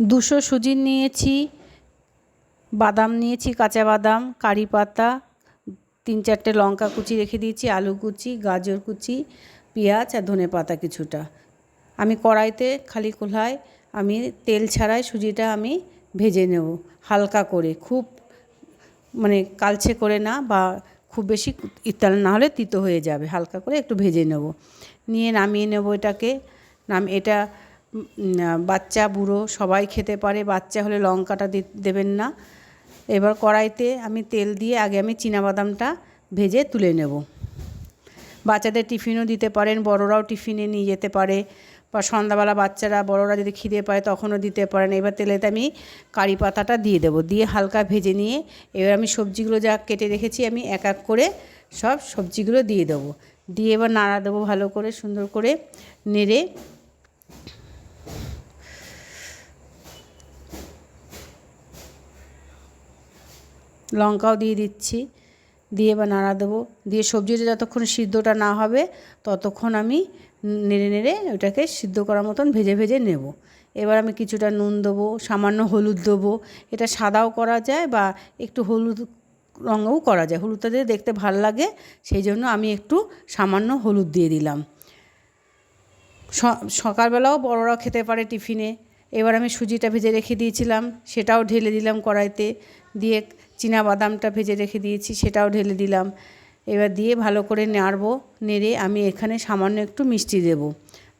200 সুজি নিয়েছি, বাদাম নিয়েছি, কাঁচা বাদাম, কারি পাতা, 3-4টে লঙ্কা কুচি রেখে দিয়েছি, আলু কুচি, গাজর কুচি, পেঁয়াজ আর ধনেপাতা কিছুটা। আমি কড়াইতে খালি খোলায় আমি তেল ছাড়াই সুজিটা আমি ভেজে নেব হালকা করে, খুব মানে কালচে করে না, বা খুব বেশি ইত্যাল না হলে তিতো হয়ে যাবে। হালকা করে একটু ভেজে নেব, নিয়ে নামিয়ে নেব এটাকে। এটা বাচ্চা বুড়ো সবাই খেতে পারে, বাচ্চা হলে লঙ্কাটা দেবেন না। এবার কড়াইতে আমি তেল দিয়ে আগে আমি চিনাবাদামটা ভেজে তুলে নেব। বাচ্চাদের টিফিনও দিতে পারেন, বড়রাও টিফিনে নিয়ে যেতে পারে, বা সন্ধ্যাবেলা বাচ্চারা বড়রা যদি খিদে পায় তখনও দিতে পারেন। এবার তেলেতে আমি কারি পাতাটা দিয়ে দেবো, দিয়ে হালকা ভেজে নিয়ে এবার আমি সবজিগুলো যা কেটে রেখেছি আমি এক এক করে সব সবজিগুলো দিয়ে দেবো। দিয়ে এবার নাড়া দেবো ভালো করে, সুন্দর করে নেড়ে। লঙ্কাও দিয়ে দিচ্ছি, দিয়ে এবার নাড়া দেবো। দিয়ে সবজিটা যতক্ষণ সিদ্ধটা না হবে ততক্ষণ আমি নেড়ে নেড়ে ওটাকে সিদ্ধ করার মতন ভেজে ভেজে নেব। এবার আমি কিছুটা নুন দেবো, সামান্য হলুদ দেবো। এটা সাদাও করা যায় বা একটু হলুদ রঙও করা যায়, হলুদটা দিয়ে দেখতে ভাল লাগে, সেই জন্য আমি একটু সামান্য হলুদ দিয়ে দিলাম। সকালবেলাও বড়রা খেতে পারে টিফিনে। এবার আমি সুজিটা ভেজে রেখে দিয়েছিলাম সেটাও ঢেলে দিলাম কড়াইতে, দিয়ে চিনাবাদামটা ভেজে রেখে দিয়েছি সেটাও ঢেলে দিলাম। এবার দিয়ে ভালো করে নাড়বো, নেড়ে আমি এখানে সামান্য একটু মিষ্টি দেবো,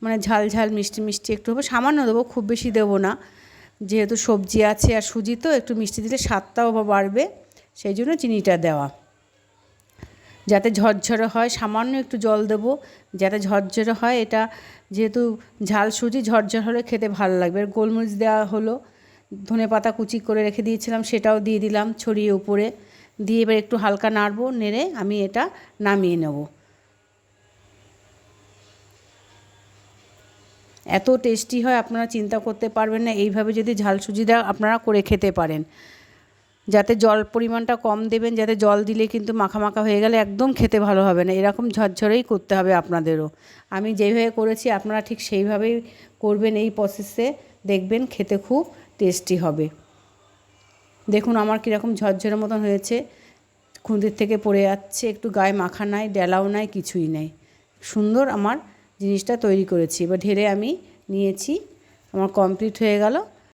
মানে ঝাল ঝাল মিষ্টি মিষ্টি একটু হবে, সামান্য দেবো, খুব বেশি দেবো না, যেহেতু সবজি আছে আর সুজি তো একটু মিষ্টি দিলে স্বাদটাও বাড়বে, সেই জন্য চিনিটা দেওয়া। যাতে ঝরঝরে হয় সামান্য একটু জল দেবো, যাতে ঝরঝরে হয়। এটা যেহেতু ঝাল সুজি, ঝরঝর হলে খেতে ভালো লাগবে। গোলমরিচ দেওয়া হলো, ধনেপাতা কুচি করে রেখে দিয়েছিলাম সেটাও দিয়ে দিলাম ছড়িয়ে উপরে, দিয়ে এবার একটু হালকা নাড়বো, নেড়ে আমি এটা নামিয়ে নেব। এত টেস্টি হয় আপনারা চিন্তা করতে পারবেন না, এইভাবে যদি ঝাল সুজিটা আপনারা করে খেতে পারেন। যাতে জল পরিমাণটা কম দেবেন, যাতে জল দিলে কিন্তু মাখা মাখা হয়ে গেলে একদম খেতে ভালো হবে না, এরকম ঝরঝরেই করতে হবে আপনাদেরও। আমি যেইভাবে করেছি আপনারা ঠিক সেইভাবেই করবেন, এই প্রসেসে দেখবেন খেতে খুব টেস্টি হবে। দেখুন আমার কীরকম ঝরঝরের মতন হয়েছে, খুন্তির থেকে পড়ে যাচ্ছে, একটু গায়ে মাখা নাই, ডেলাও নাই, কিছুই নাই, সুন্দর আমার জিনিসটা তৈরি করেছি। এবার ঢেলে আমি নিয়েছি, আমার কমপ্লিট হয়ে গেল।